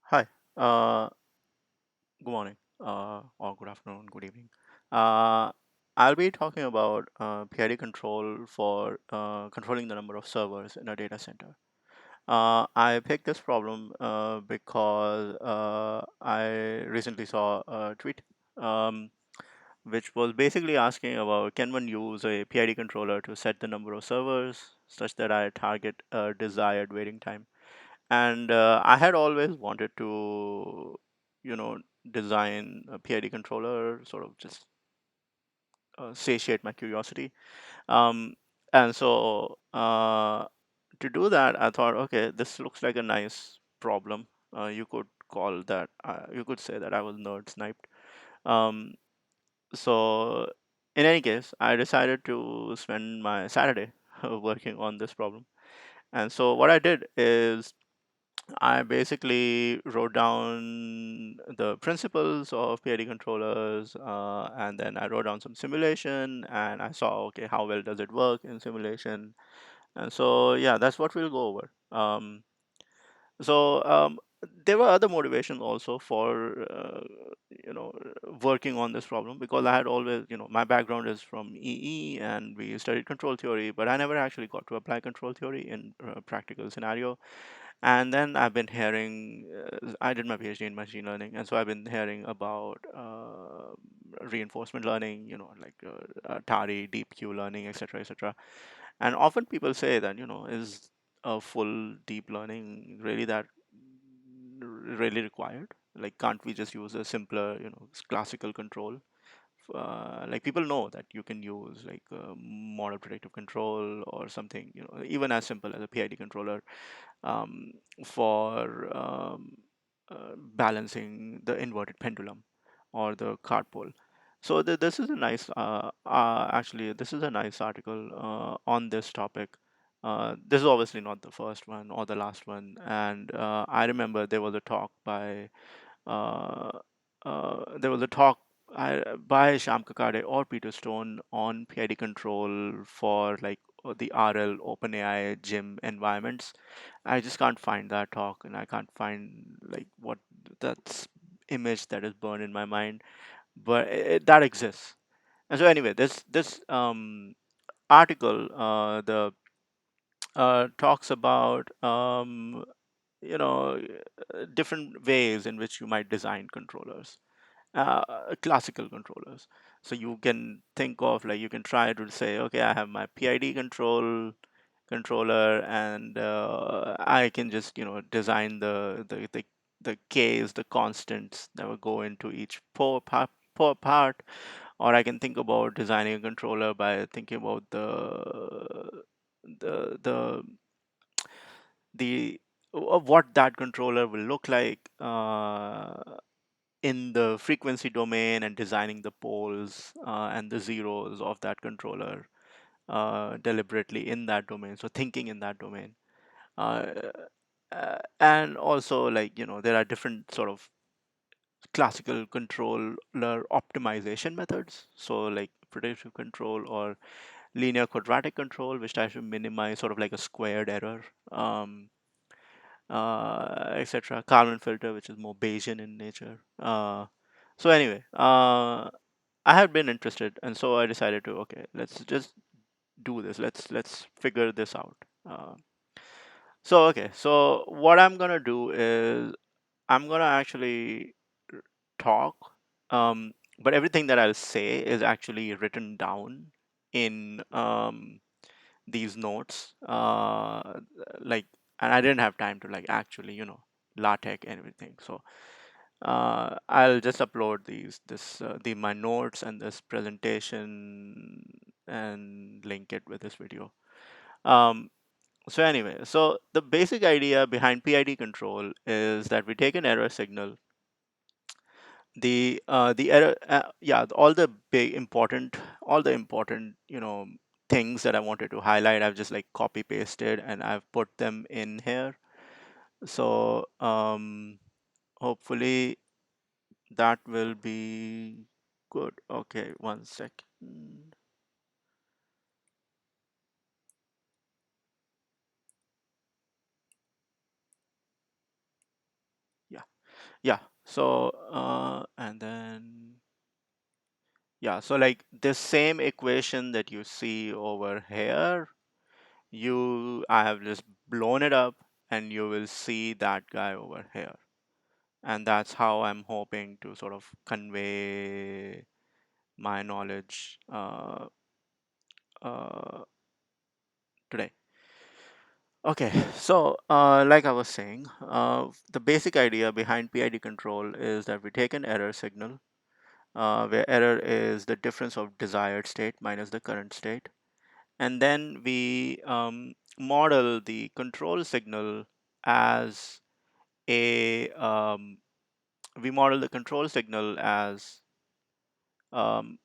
Hi. Good morning, or good afternoon, good evening. Uh, I'll be talking about PID control for controlling the number of servers in a data center. I picked this problem because I recently saw a tweet um, which was basically asking about can one use a PID controller to set the number of servers such that I target a desired waiting time. And I had always wanted to, you know, design a PID controller, sort of just satiate my curiosity. Um, and so to do that, I thought, okay, this looks like a nice problem. You could call that, you could say that I was nerd sniped. Um, so in any case, I decided to spend my Saturday working on this problem. And so what I did is I basically wrote down the principles of PID controllers, and then I wrote down some simulation, and I saw, okay, how well does it work in simulation? And so, yeah, that's what we'll go over. So there were other motivations also for working on this problem because I had always, my background is from EE and we studied control theory, but I never actually got to apply control theory in a practical scenario. And then I've been hearing, I did my PhD in machine learning, and so I've been hearing about reinforcement learning, like TARI, deep Q learning, etc., etc. And often people say that, is a full deep learning really that really required? Like, can't we just use a simpler, classical control? Like people know that you can use like model predictive control or something, even as simple as a PID controller um, for balancing the inverted pendulum or the card pole. So this is a nice, actually, this is a nice article on this topic. This is obviously not the first one or the last one, and I remember there was a talk by uh, there was a talk by Sham Kakade or Peter Stone on PID control for like the RL OpenAI gym environments. I just can't find that talk, and I can't find like what that's image that is burned in my mind, but that exists. And so anyway, this article the talks about different ways in which you might design controllers, classical controllers. So you can think of like you can try to say, okay, I have my PID controller, and I can just design the k's, the constants that will go into each part. Or I can think about designing a controller by thinking about the the of what that controller will look like in the frequency domain, and designing the poles and the zeros of that controller deliberately in that domain. So thinking in that domain. Uh, and also, like, there are different sort of classical controller optimization methods. So like predictive control or linear quadratic control, which tries to minimize sort of like a squared error. Etc. Kalman filter, which is more Bayesian in nature. So anyway, I had been interested, and so I decided to, okay, let's just do this. Let's figure this out. So okay, so what I'm gonna do is I'm gonna actually talk, um, but everything that I'll say is actually written down in these notes. Like, and I didn't have time to like actually, LaTeX and everything. So I'll just upload the my notes and this presentation and link it with this video. Um, so anyway, so the basic idea behind PID control is that we take an error signal. The error, yeah, all the important, things that I wanted to highlight, I've just like copy pasted and I've put them in here. So hopefully that will be good. Okay, one second. Yeah. Yeah. So and then yeah, so like this same equation that you see over here, I have just blown it up and you will see that guy over here. And that's how I'm hoping to sort of convey my knowledge uh, today. Okay, so like I was saying, the basic idea behind PID control is that we take an error signal, where error is the difference of desired state minus the current state, and then we model the control signal as a we model the control signal as um,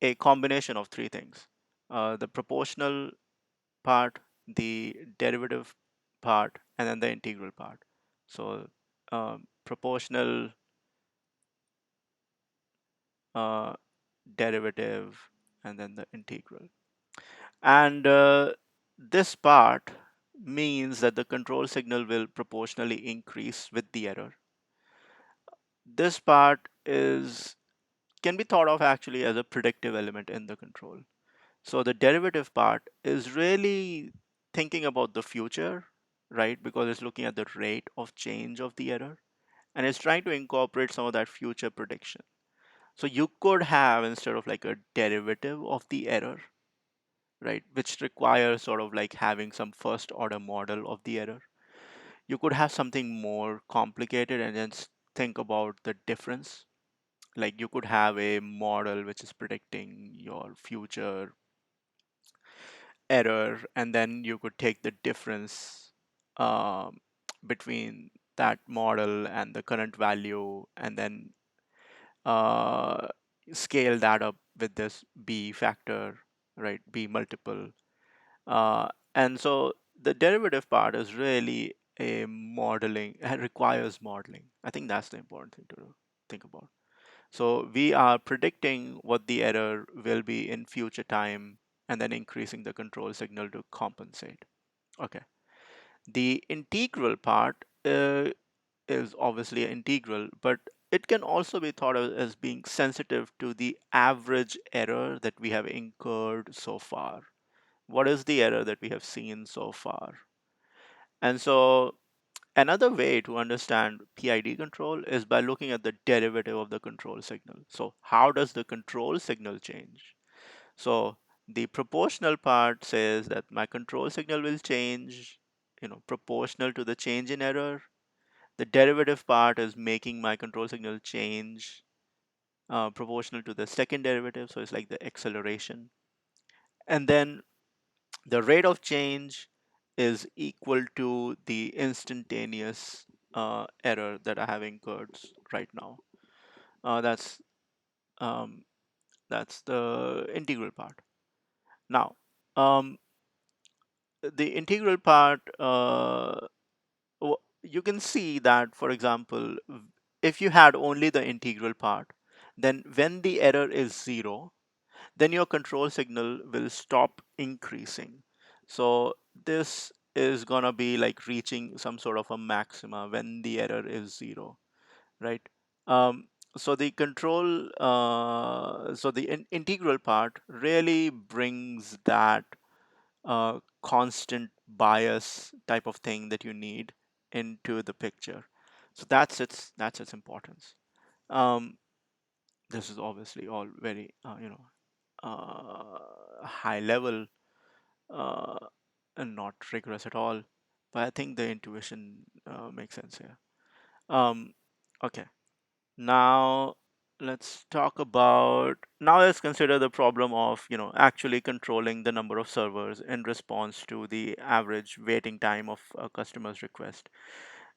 a combination of three things: the proportional part, the derivative part, and then the integral part. So proportional, uh, derivative, and then the integral. And this part means that the control signal will proportionally increase with the error. This part is can be thought of actually as a predictive element in the control. So the derivative part is really thinking about the future, right? Because it's looking at the rate of change of the error and it's trying to incorporate some of that future prediction. So you could have, instead of like a derivative of the error, right, which requires sort of like having some first order model of the error, you could have something more complicated and then think about the difference. Like you could have a model which is predicting your future error, and then you could take the difference um, between that model and the current value, and then uh, scale that up with this b factor, right? B multiple. Uh, and so the derivative part is really a modeling, it requires modeling. I think that's the important thing to think about. So we are predicting what the error will be in future time and then increasing the control signal to compensate. Okay. The integral part is obviously an integral, but it can also be thought of as being sensitive to the average error that we have incurred so far. What is the error that we have seen so far? And so another way to understand PID control is by looking at the derivative of the control signal. So how does the control signal change? So the proportional part says that my control signal will change, proportional to the change in error. The derivative part is making my control signal change proportional to the second derivative. So it's like the acceleration. And then the rate of change is equal to the instantaneous error that I have incurred right now. Uh, that's um, that's the integral part. Now, um, the integral part, you can see that, for example, if you had only the integral part, then when the error is zero, then your control signal will stop increasing. So this is gonna be like reaching some sort of a maxima when the error is zero, right? Um, so the integral part really brings that constant bias type of thing that you need into the picture. So that's its importance. Um, this is obviously all very high level uh, and not rigorous at all, but I think the intuition makes sense here. Um, okay, now let's consider the problem of actually controlling the number of servers in response to the average waiting time of a customer's request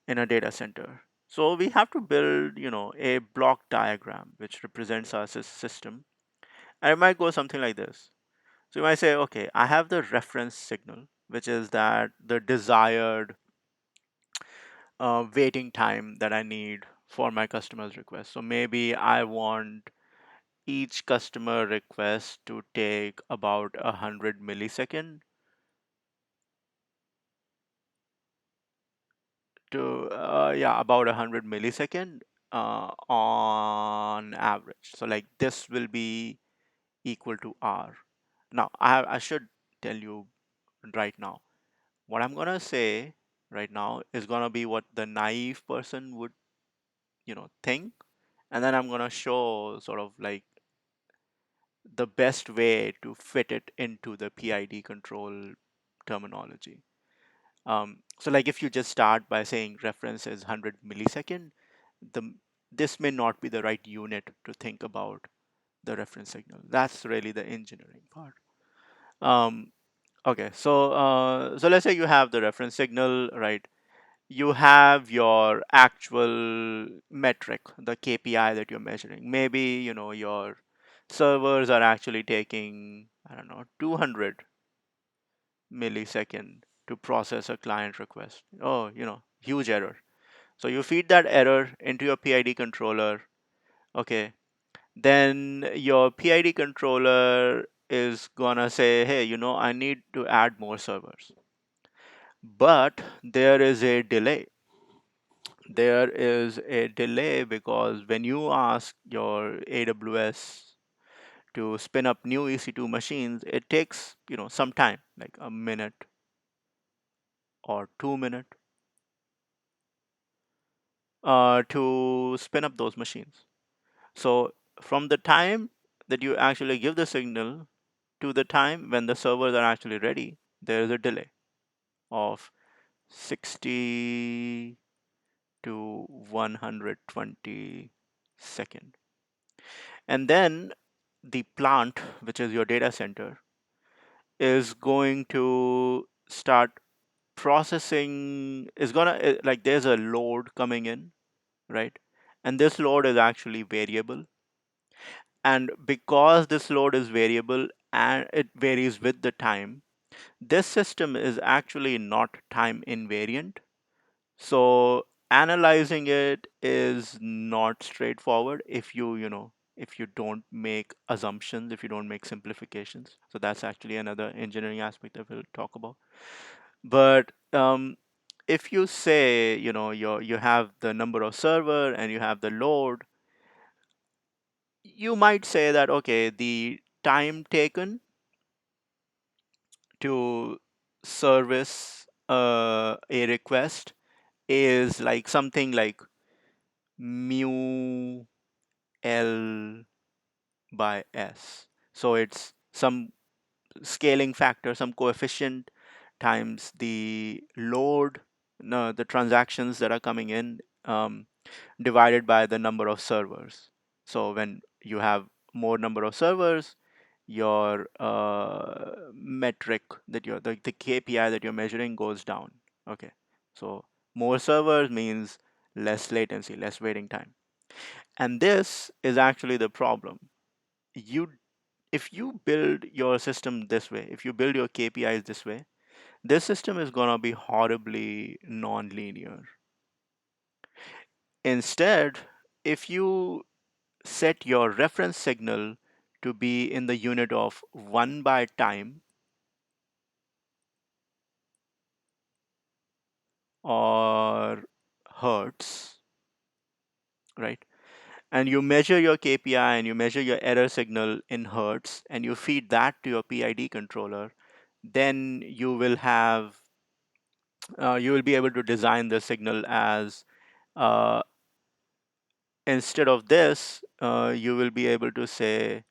in a data center. So we have to build a block diagram which represents our system, and it might go something like this. So you might say, okay, I have the reference signal, which is that the desired waiting time that I need for my customer's request. So maybe I want each customer request to take about 100 millisecond to yeah, about 100 millisecond on average. So like this will be equal to R. Now I should tell you right now what I'm gonna say right now is gonna be what the naive person would think, and then I'm gonna show sort of like the best way to fit it into the PID control terminology. So like if you just start by saying reference is 100 millisecond, the this may not be the right unit to think about the reference signal. That's really the engineering part. Um, okay, so let's say you have the reference signal, right? You have your actual metric, the KPI that you're measuring. Maybe your servers are actually taking, I don't know, 200 millisecond to process a client request. Oh, huge error. So you feed that error into your PID controller. Okay, then your PID controller is gonna say, hey, I need to add more servers. But there is a delay. There is a delay because when you ask your AWS to spin up new EC2 machines, it takes, some time, like a minute or 2 minutes, to spin up those machines. So from the time that you actually give the signal to the time when the servers are actually ready, there is a delay of 60 to 120 second. And then the plant, which is your data center, is going to start processing, is gonna like there's a load coming in, right? And this load is actually variable. And because this load is variable and it varies with the time, this system is actually not time invariant. So analyzing it is not straightforward if you don't make assumptions, if you don't make simplifications. So that's actually another engineering aspect that we'll talk about. But if you say, you have the number of server and you have the load, you might say that, okay, the time taken to service a request is like something like mu L by S. So it's some scaling factor, some coefficient times the load, no, the transactions that are coming in, divided by the number of servers. So when you have more number of servers, your metric that the KPI that you're measuring goes down. Okay, so more servers means less latency, less waiting time. And this is actually the problem. You If you build your system this way, if you build your KPIs this way, this system is going to be horribly non-linear. Instead, if you set your reference signal to be in the unit of 1 by time or hertz, right? And you measure your KPI and you measure your error signal in hertz and you feed that to your PID controller, then you will be able to design the signal as, uh, instead of this, you will be able to say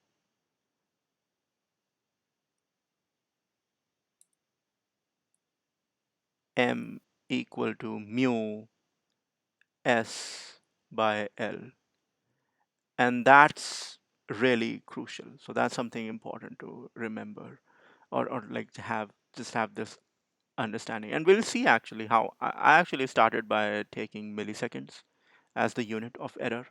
M equal to mu S by L. And that's really crucial. So that's something important to remember, or like to have just have this understanding. And we'll see actually how I actually started by taking milliseconds as the unit of error,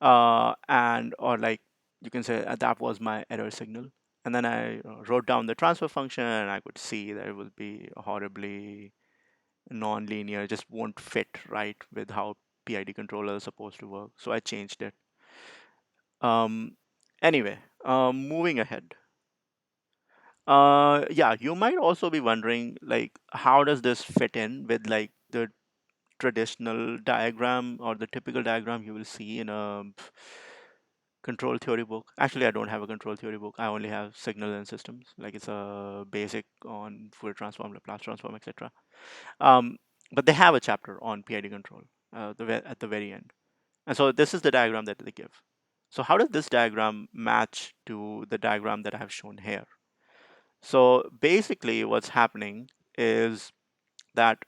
and or like you can say that was my error signal. And then I wrote down the transfer function, and I could see that it will be horribly non-linear, just won't fit right with how PID controller is supposed to work. So I changed it. Um, anyway, moving ahead. Yeah, you might also be wondering, like, how does this fit in with like the traditional diagram or the typical diagram you will see in a control theory book. Actually, I don't have a control theory book. I only have signal and systems. Like it's a basic on Fourier transform, Laplace transform, etc. Um, but they have a chapter on PID control at the very end. And so this is the diagram that they give. So how does this diagram match to the diagram that I have shown here? So basically what's happening is that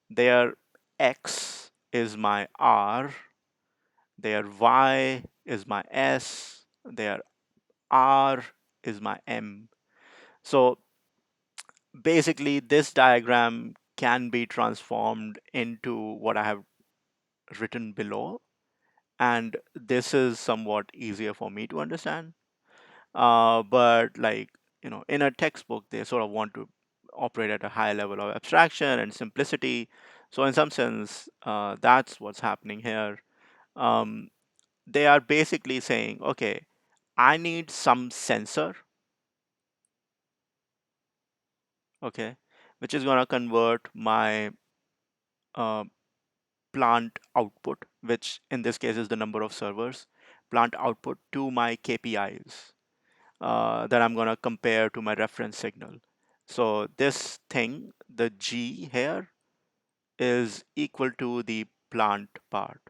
their X is my R, their Y is my S, their R is my M. So basically this diagram can be transformed into what I have written below, and this is somewhat easier for me to understand. But like, in a textbook, they sort of want to operate at a high level of abstraction and simplicity. So in some sense, that's what's happening here. Um, they are basically saying, okay, I need some sensor, okay, which is going to convert my uh, plant output, which in this case is the number of servers, plant output to my KPIs that I'm going to compare to my reference signal. So this thing, the G here, is equal to the plant part,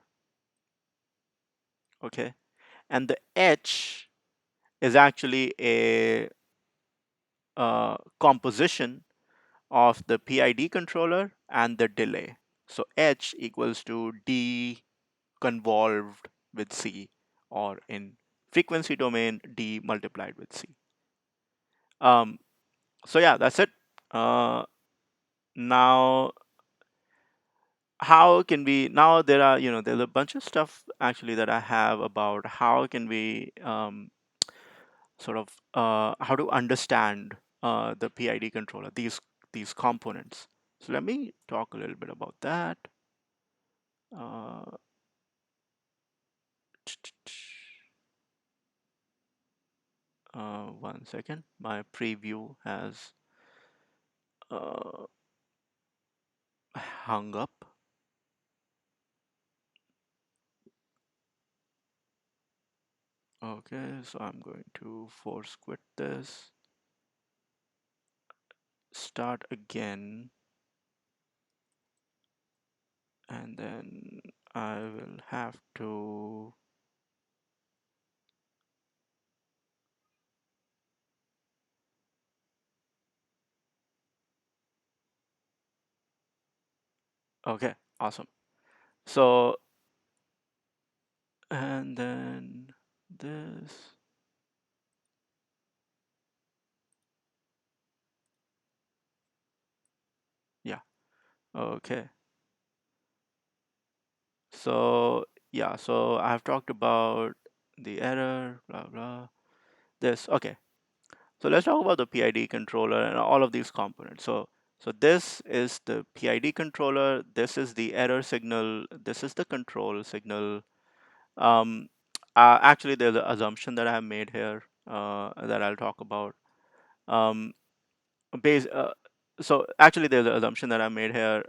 okay? And the H is actually a composition of the PID controller and the delay. So H equals to D convolved with C, or in frequency domain, D multiplied with C. Um, so yeah, that's it. Uh, Now, how can we, now there are, there's a bunch of stuff actually that I have about how can we sort of how to understand the PID controller, these components. So let me talk a little bit about that. Uh, 1 second, my preview has uh, hung up. Okay, so I'm going to force quit this, start again, and then I will have to, okay, awesome. So, and then this, yeah, okay. So, yeah, so I've talked about the error, blah, blah, this, okay. So let's talk about the PID controller and all of these components. So this is the PID controller, this is the error signal, this is the control signal. Um, Actually, there's an assumption that I have made here that I'll talk about. Um, base, so actually, there's an assumption that I made here.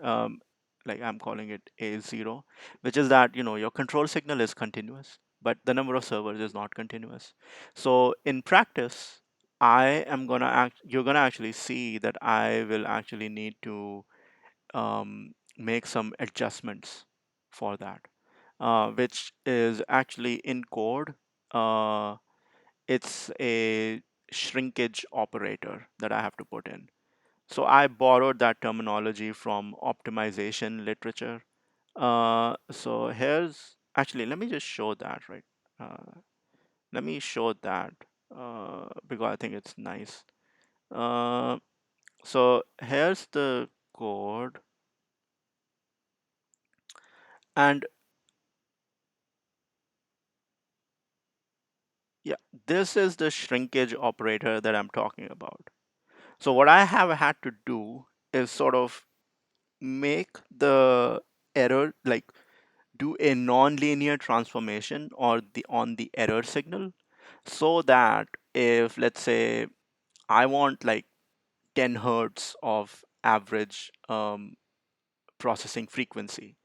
Like I'm calling it A0, which is that your control signal is continuous, but the number of servers is not continuous. So in practice, you're gonna actually see that I will actually need to make some adjustments for that, which is actually in code. Uh, it's a shrinkage operator that I have to put in. So I borrowed that terminology from optimization literature. So here's actually, let me just show that, right? Let me show that because I think it's nice. Uh, so here's the code, and yeah, this is the shrinkage operator that I'm talking about. So what I have had to do is sort of make the error, like do a non-linear transformation or the on the error signal, so that if, let's say, I want like 10 hertz of average processing frequency,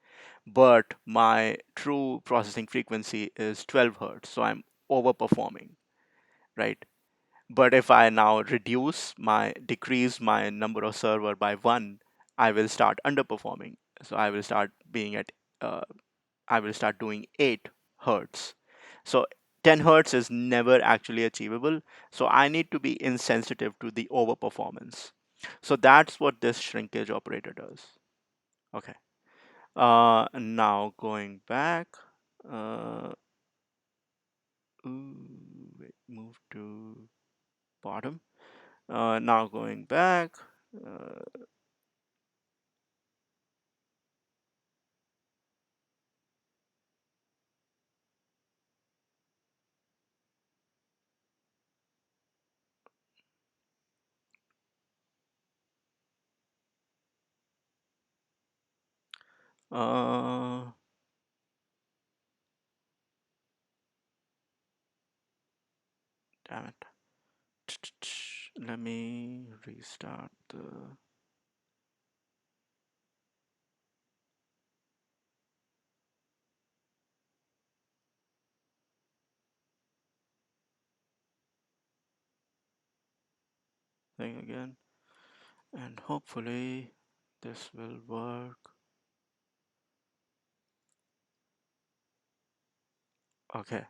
but my true processing frequency is 12 hertz, so I'm overperforming, right? But if I now decrease my number of server by one, I will start underperforming. So uh, I will start doing 8 hertz. So 10 hertz is never actually achievable. So I need to be insensitive to the overperformance. So that's what this shrinkage operator does. Okay. Now going back. Uh, Wait, move to bottom. Now going back. Uh, uh, Damn it. Let me restart the thing again, and hopefully this will work. Okay,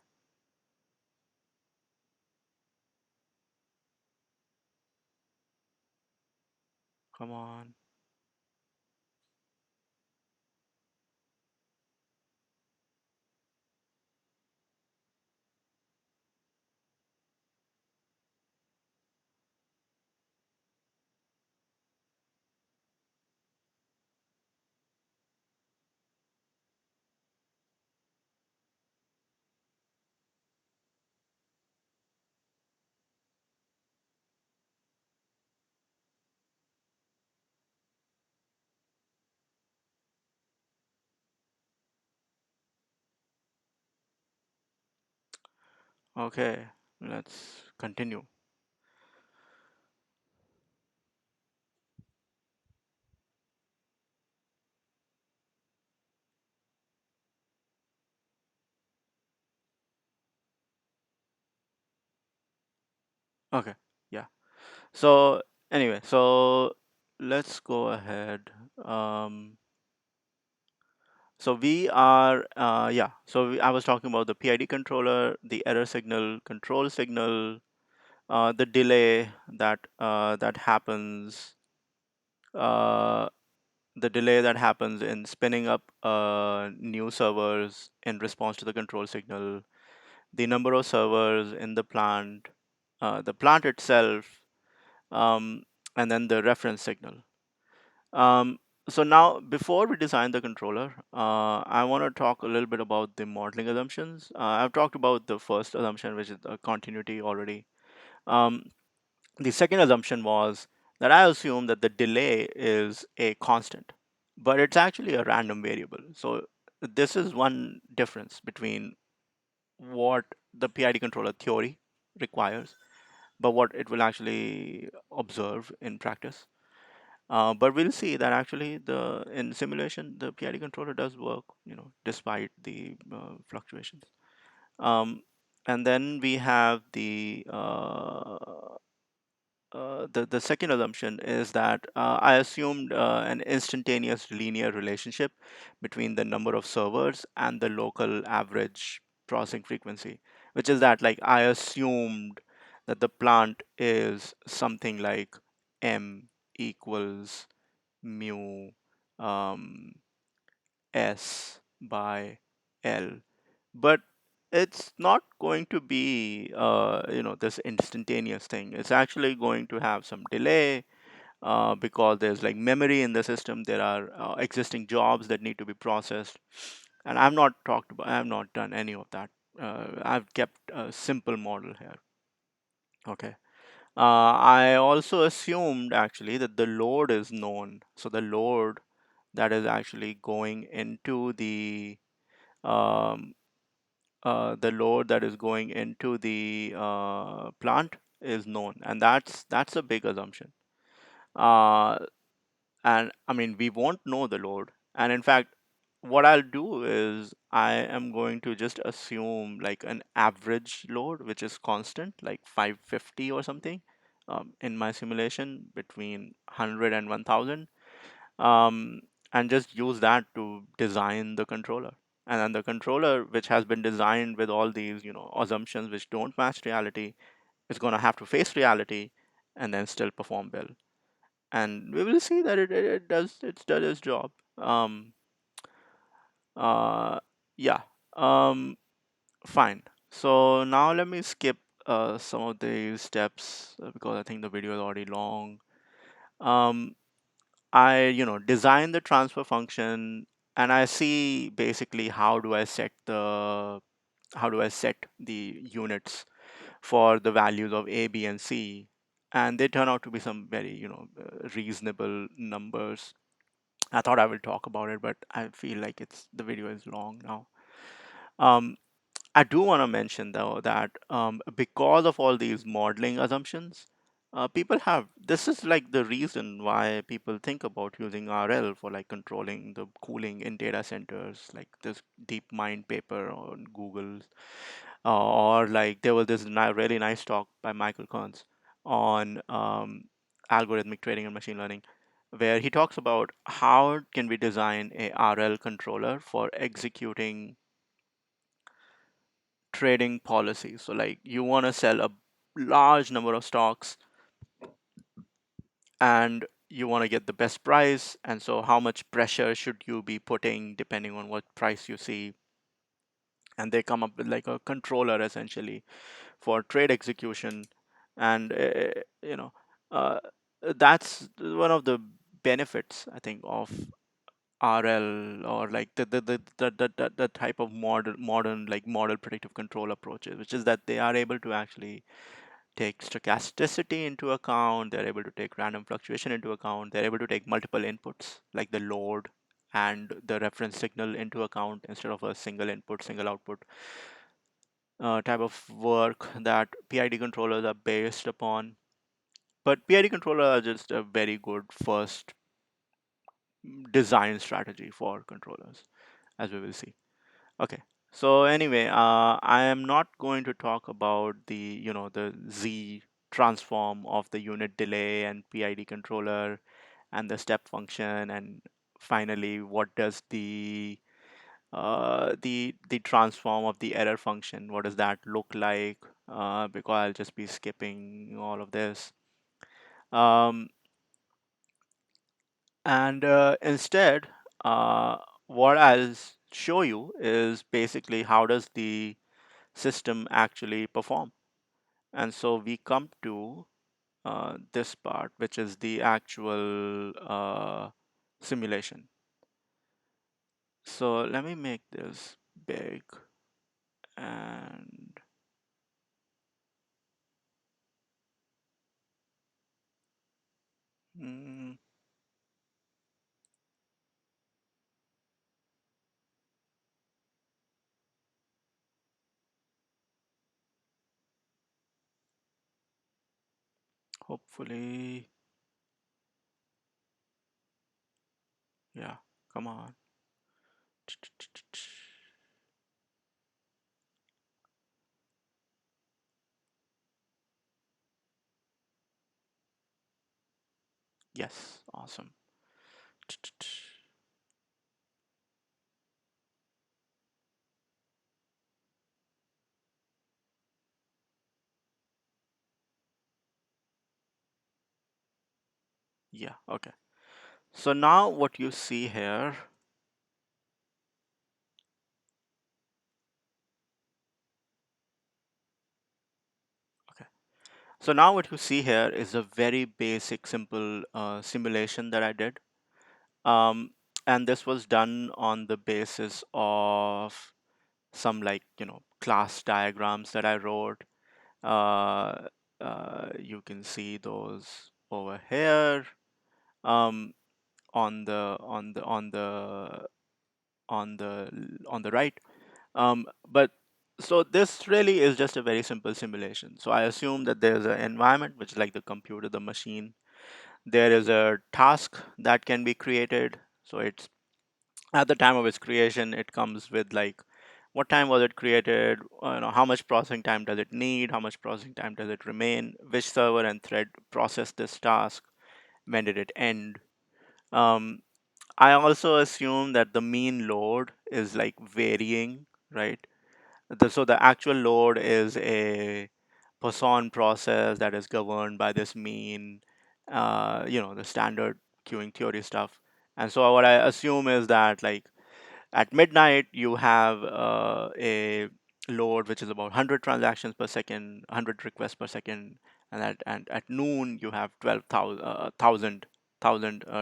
come on. Okay, let's continue. Okay, yeah. So anyway, so let's go ahead. Um, I was talking about the PID controller, the error signal, control signal, the delay that happens, uh, the delay that happens in spinning up new servers in response to the control signal, the number of servers in the plant itself, um, and then the reference signal. Um, so now, before we design the controller, I want to talk a little bit about the modeling assumptions. I've talked about the first assumption, which is the continuity already. Um, the second assumption was that I assume that the delay is a constant, but it's actually a random variable. So this is one difference between what the PID controller theory requires, but what it will actually observe in practice. But we'll see that actually the in simulation the PID controller does work, despite the fluctuations. Um, and then we have the second assumption is that I assumed an instantaneous linear relationship between the number of servers and the local average processing frequency, which is that like I assumed that the plant is something like m equals mu um, s by l, but it's not going to be this instantaneous thing. It's actually going to have some delay because there's like memory in the system. There are existing jobs that need to be processed, and I have not done any of that. I've kept a simple model here. Okay. I also assumed actually that the load is known. So the load that is actually going into um, the load that is going into the plant is known, and that's a big assumption. Uh, and I mean, we won't know the load, and in fact, what I'll do is I am going to just assume like an average load, which is constant, like 550 or something, in my simulation between 100 and 1000, um, and just use that to design the controller. And then the controller, which has been designed with all these, assumptions which don't match reality, is going to have to face reality and then still perform well. And we will see that it's done its job. Uh, yeah. Um, Fine. So now let me skip some of these steps because I think the video is already long. Um, I, design the transfer function, and I see basically how do I set the units for the values of A, B, and C, and they turn out to be some very, reasonable numbers. I thought I will talk about it, but I feel like the video is long now. Um, I do want to mention though that because of all these modeling assumptions, people have this is like the reason why people think about using RL for like controlling the cooling in data centers, like this DeepMind paper on Google, or like there was this really nice talk by Michael Kearns on algorithmic trading and machine learning, where he talks about how can we design a RL controller for executing trading policy. So like you want to sell a large number of stocks and you want to get the best price. And so how much pressure should you be putting depending on what price you see? And they come up with like a controller essentially for trade execution. And uh, that's one of the benefits I think of RL, or like the type of modern like model predictive control approaches, which is that they are able to actually take stochasticity into account, they're able to take random fluctuation into account, they're able to take multiple inputs like the load and the reference signal into account instead of a single input, single output type of work that PID controllers are based upon. But PID controllers are just a very good first design strategy for controllers, as we will see. Okay. So anyway, I am not going to talk about the Z transform of the unit delay and PID controller and the step function, and finally what does the transform of the error function, what does that look like? Because I'll just be skipping all of this. Um, and instead, uh, what I'll show you is basically how does the system actually perform. And so we come to this part, which is the actual simulation. So let me make this big and mm, hopefully, yeah, come on. Yes, awesome. Yeah, okay. So now what you see here, okay. So now what you see here is a very basic, simple simulation that I did. Um, and this was done on the basis of some like, class diagrams that I wrote. Uh, you can see those over here, um, on the on the on the on the on the right. But so this really is just a very simple simulation. So I assume that there's an environment, which is like the computer, the machine. There is a task that can be created. So it's At the time of its creation, it comes with like what time was it created, how much processing time does it need, how much processing time does it remain, which server and thread processed this task, when did it end. Um, I also assume that the mean load is like varying, right? So the actual load is a Poisson process that is governed by this mean, the standard queuing theory stuff. And so what I assume is that like at midnight you have a load which is about 100 transactions per second, 100 requests per second, and at noon you have 12,000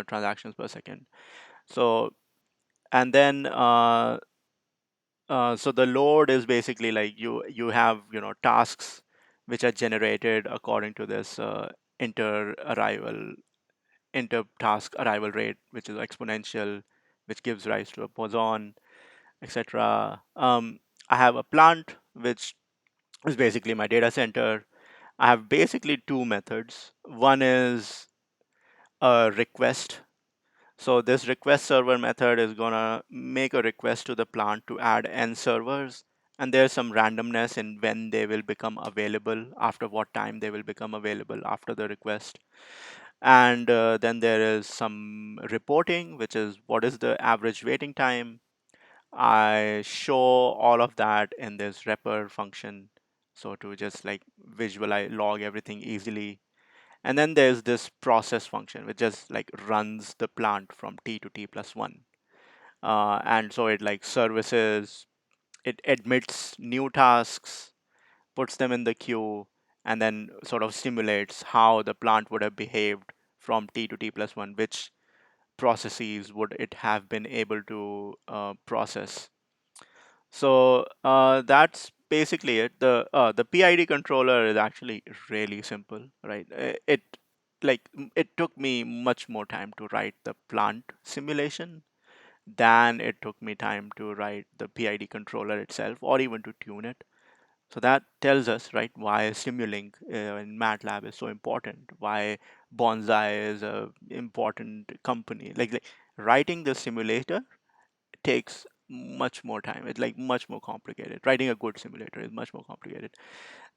transactions per second. So and then so the load is basically like you have tasks which are generated according to this inter task arrival rate, which is exponential, which gives rise to a boson, etc. I have a plant which is basically my data center. I have basically two methods. One is a request. So this request server method is gonna make a request to the plant to add n servers, and there's some randomness in when they will become available, after what time they will become available after the request. And then there is some reporting, which is what is the average waiting time. I show all of that in this repr function, so to just like visualize log everything easily. And then there's this process function, which just like runs the plant from t to t plus one. And so it like services, it admits new tasks, puts them in the queue, and then sort of simulates how the plant would have behaved from t to t plus one, which processes would it have been able to process. So that's basically it. The PID controller is actually really simple, right? It took me much more time to write the plant simulation than it took me time to write the PID controller itself, or even to tune it. So that tells us, right, why Simulink in MATLAB is so important, why Bonsai is a important company. Like writing the simulator takes much more time. It's like much more complicated. Writing a good simulator is much more complicated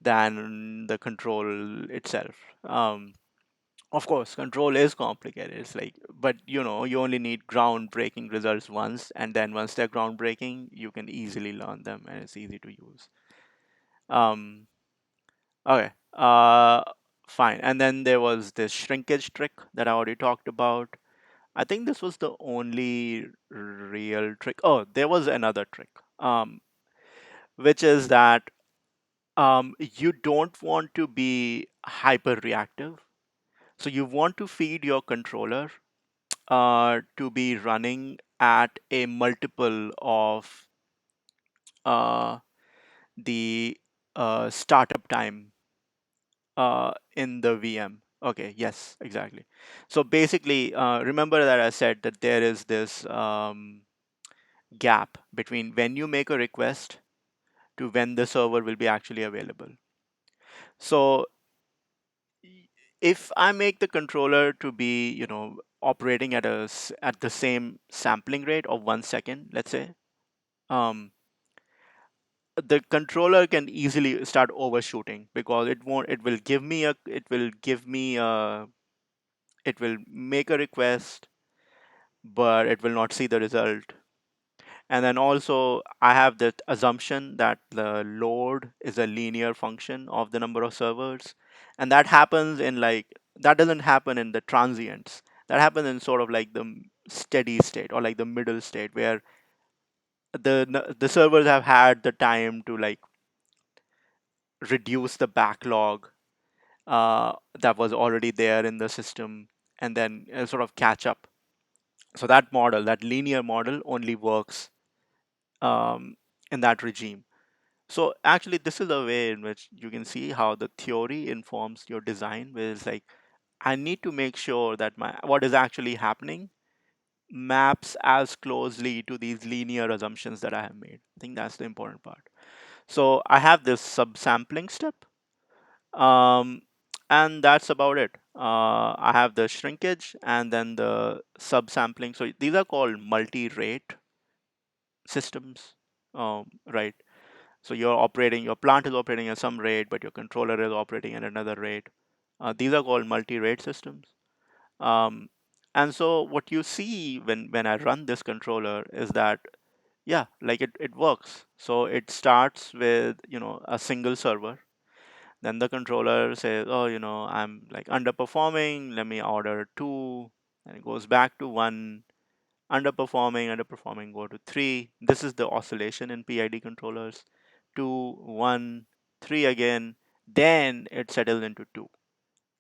than the control itself. Of course, control is complicated. It's like, but you only need groundbreaking results once, and then once they're groundbreaking, you can easily learn them, and it's easy to use. Um, okay. Fine. And then there was this shrinkage trick that I already talked about. I think this was the only real trick. Oh, there was another trick, which is that you don't want to be hyper reactive. So you want to feed your controller to be running at a multiple of uh, the startup time in the VM. Okay, yes, exactly. So basically, remember that I said that there is this gap between when you make a request to when the server will be actually available. So if I make the controller to be, operating at the same sampling rate of 1 second, let's say, um, the controller can easily start overshooting because it will make a request, but it will not see the result. And then also, I have the assumption that the load is a linear function of the number of servers. And that doesn't happen in the transients. That happens in sort of like the steady state or like the middle state where the servers have had the time to like reduce the backlog that was already there in the system and then sort of catch up. So that linear model only works um, in that regime. So actually, this is a way in which you can see how the theory informs your design, where it's like I need to make sure that my what is actually happening maps as closely to these linear assumptions that I have made. I think that's the important part. So I have this subsampling step, um, and that's about it. I have the shrinkage and then the subsampling. So these are called multi-rate systems, right? So your plant is operating at some rate, but your controller is operating at another rate. These are called multi-rate systems. Um, and so what you see when I run this controller is that, yeah, like it works. So it starts with, a single server. Then the controller says, oh, I'm like underperforming. Let me order two. And it goes back to one. Underperforming, go to three. This is the oscillation in PID controllers. Two, one, three again. Then it settles into two.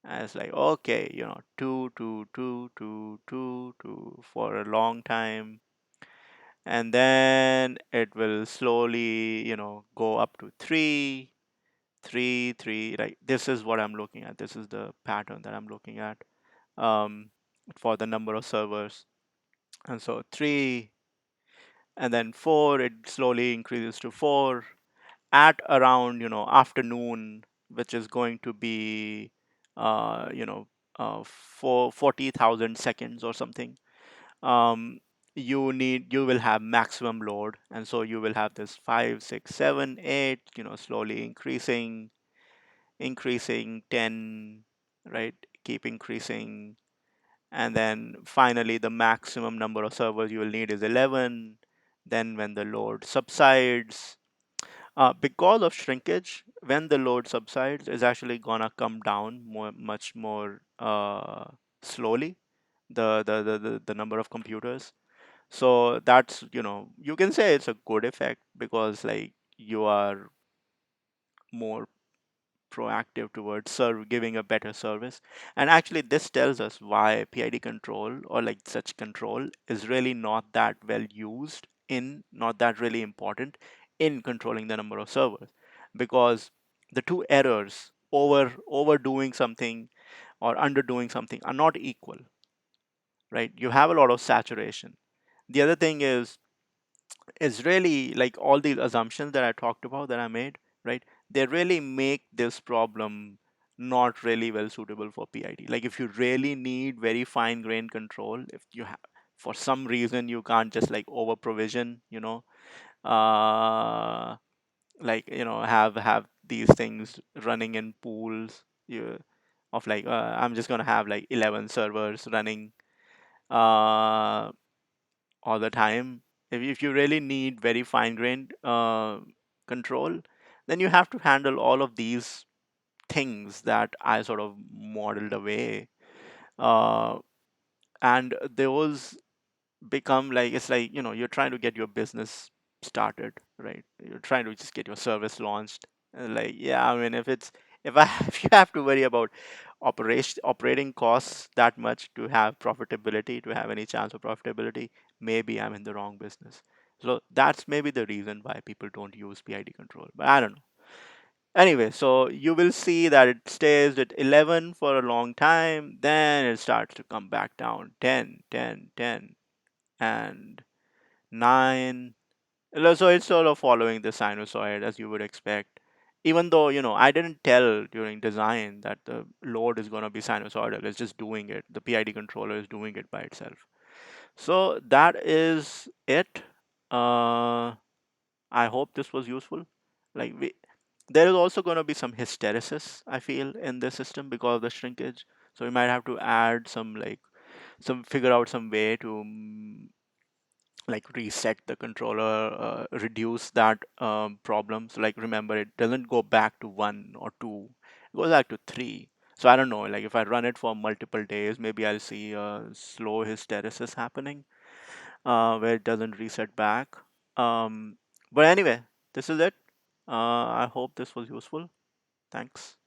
And it's like, okay, two, two, two, two, two, two for a long time. And then it will slowly, go up to three, three, three. Like this is what I'm looking at. This is the pattern that I'm looking at, um, for the number of servers. And so three, and then four, it slowly increases to four at around, afternoon, which is going to be, uh, you know, for 40,000 seconds or something. Um, you will have maximum load, and so you will have this five, six, seven, eight, slowly increasing 10, right? Keep increasing, and then finally the maximum number of servers you will need is 11. Then when the load subsides, because of shrinkage, when the load subsides, it's actually gonna come down much more slowly, the number of computers. So that's, you can say it's a good effect, because like you are more proactive towards giving a better service. And actually, this tells us why PID control, or like such control, is really not that well used in, not that really important in controlling the number of servers, because the two errors, overdoing something or underdoing something, are not equal, right? You have a lot of saturation. The other thing is really like all these assumptions that I talked about, that I made, right? They really make this problem not really well suitable for PID. Like if you really need very fine grained control, if you have, for some reason you can't just like over provision, uh, like have these things running in pools, of like, I'm just gonna have like 11 servers running uh, all the time. If you really need very fine grained control, then you have to handle all of these things that I sort of modeled away. Uh, and those become like, it's like, you're trying to get your business started, right? You're trying to just get your service launched. Like, yeah, I mean, if I if you have to worry about operating costs that much to have profitability, to have any chance of profitability, maybe I'm in the wrong business. So that's maybe the reason why people don't use PID control, but I don't know. Anyway, so you will see that it stays at 11 for a long time, then it starts to come back down, 10, 10, 10, and 9. So it's sort of following the sinusoid as you would expect. Even though, I didn't tell during design that the load is going to be sinusoidal, it's just doing it. The PID controller is doing it by itself. So that is it. Uh, I hope this was useful. Like there is also going to be some hysteresis, I feel, in the system because of the shrinkage. So we might have to add some like figure out some way to like reset the controller, reduce that problem. So like remember, it doesn't go back to one or two, it goes back to three. So I don't know, like if I run it for multiple days, maybe I'll see a slow hysteresis happening, where it doesn't reset back. But anyway, this is it. I hope this was useful. Thanks.